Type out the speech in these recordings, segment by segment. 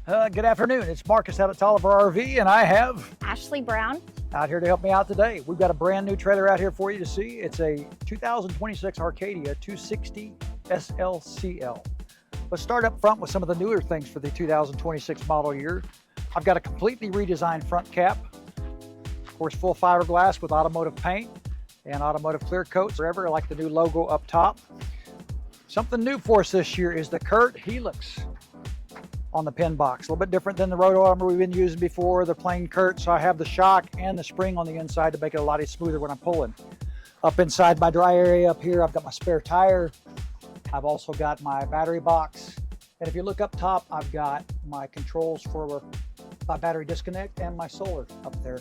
Good afternoon. It's Marcus out at Tolliver RV, and I have Ashley Brown. out here to help me out today. We've got a brand new trailer out here for you to see. It's a 2026 Arcadia 260 SLCL. Let's start up front with some of the newer things for the 2026 model year. I've got a completely redesigned front cap, of course, full fiberglass with automotive paint and automotive clear coat forever, like the new logo up top. Something new for us this year is the Kurt Helix on the pin box. A little bit different than the roto armor we've been using before, the plain Kurt. So I have the shock and the spring on the inside to make it a lot smoother when I'm pulling. Up inside my dry area up here, I've got my spare tire. I've also got my battery box. And if you look up top, I've got my controls for my battery disconnect and my solar up there,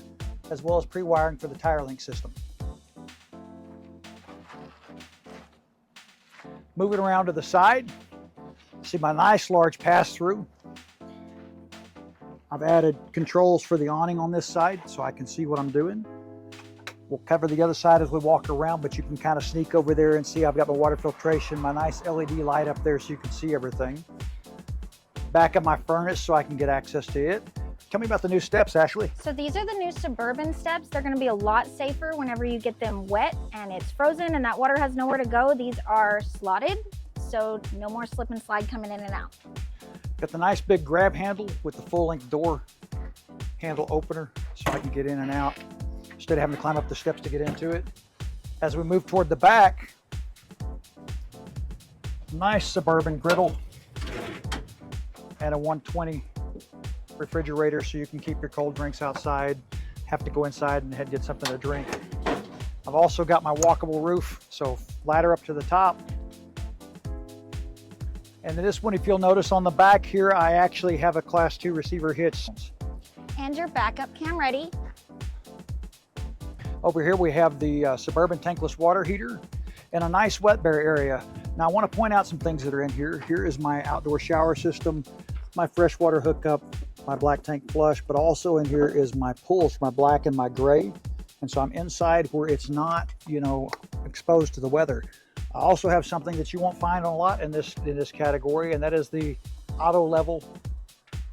as well as pre-wiring for the tire link system. Moving around to the side, see my nice large pass-through. I've added controls for the awning on this side so I can see what I'm doing. We'll cover the other side as we walk around, but you can kind of sneak over there and see I've got my water filtration, my nice LED light up there so you can see everything. Back of my furnace so I can get access to it. Tell me about the new steps, Ashley. So these are the new Suburban steps. They're going to be a lot safer whenever you get them wet and it's frozen and that water has nowhere to go. These are slotted, so no more slip and slide coming in and out. Got the nice big grab handle with the full length door handle opener so I can get in and out instead of having to climb up the steps to get into it. As we move toward the back, nice Suburban griddle and a 120 refrigerator so you can keep your cold drinks outside, have to go inside and head get something to drink. I've also got my walkable roof, so ladder up to the top. And then this one, if you'll notice on the back here, I actually have a Class 2 receiver hitch. And your backup cam ready. Over here we have the Suburban tankless water heater and a nice wet bear area. Now I want to point out some things that are in here. Here is my outdoor shower system, my freshwater hookup, my black tank flush, but also in here is my pools, my black and my gray. And so I'm inside where it's not, exposed to the weather. I also have something that you won't find a lot in this category, and that is the auto level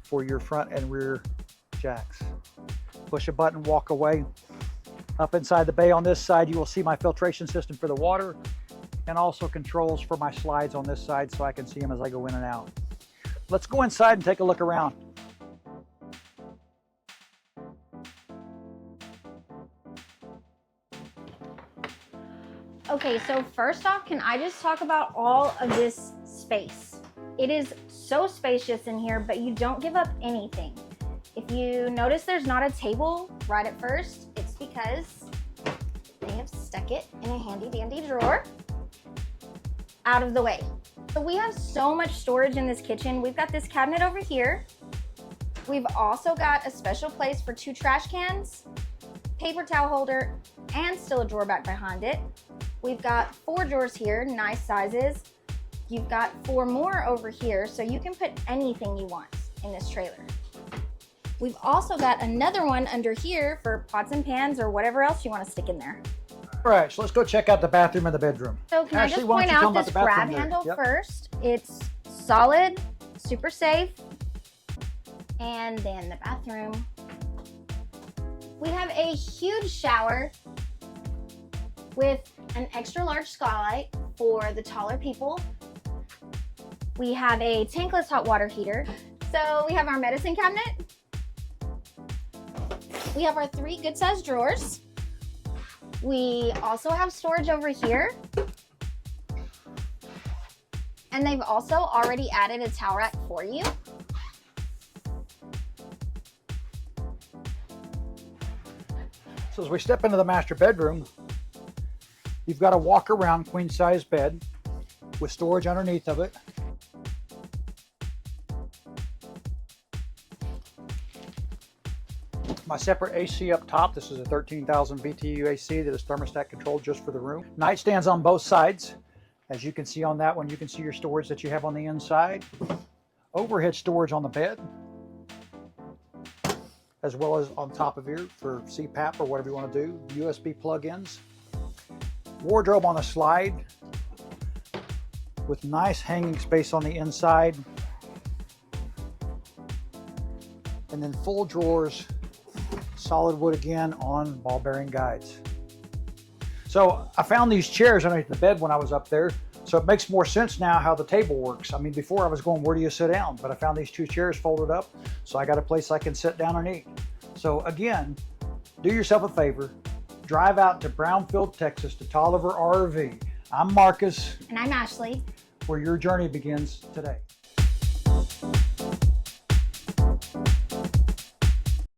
for your front and rear jacks. Push a button, walk away. Up inside the bay on this side, you will see my filtration system for the water and also controls for my slides on this side so I can see them as I go in and out. Let's go inside and take a look around. Okay, so first off, can I just talk about all of this space? It is so spacious in here, but you don't give up anything. If you notice there's not a table right at first, it's because they have stuck it in a handy dandy drawer out of the way. So we have so much storage in this kitchen. We've got this cabinet over here. We've also got a special place for 2 trash cans, paper towel holder, and still a drawer back behind it. We've got 4 drawers here, nice sizes. You've got 4 more over here, so you can put anything you want in this trailer. We've also got another one under here for pots and pans or whatever else you want to stick in there. All right, so let's go check out the bathroom and the bedroom. So can I just point out this grab handle first? It's solid, super safe. And then the bathroom. We have a huge shower with an extra large skylight for the taller people. We have a tankless hot water heater. So we have our medicine cabinet. We have our 3 good sized drawers. We also have storage over here. And they've also already added a towel rack for you. So as we step into the master bedroom, you've got a walk-around queen-size bed with storage underneath of it. My separate AC up top. This is a 13,000 BTU AC that is thermostat controlled just for the room. Nightstands on both sides. As you can see on that one, you can see your storage that you have on the inside. Overhead storage on the bed, as well as on top of here for CPAP or whatever you want to do. USB plug-ins. Wardrobe on a slide with nice hanging space on the inside. and then full drawers, solid wood again on ball bearing guides. So I found these chairs underneath the bed when I was up there, so it makes more sense now how the table works. I mean, before I was going, where do you sit down? But I found these two chairs folded up, so I got a place I can sit down and eat. So again, do yourself a favor, drive out to Brownfield, Texas to Tolliver RV. I'm Marcus. And I'm Ashley. Where your journey begins today.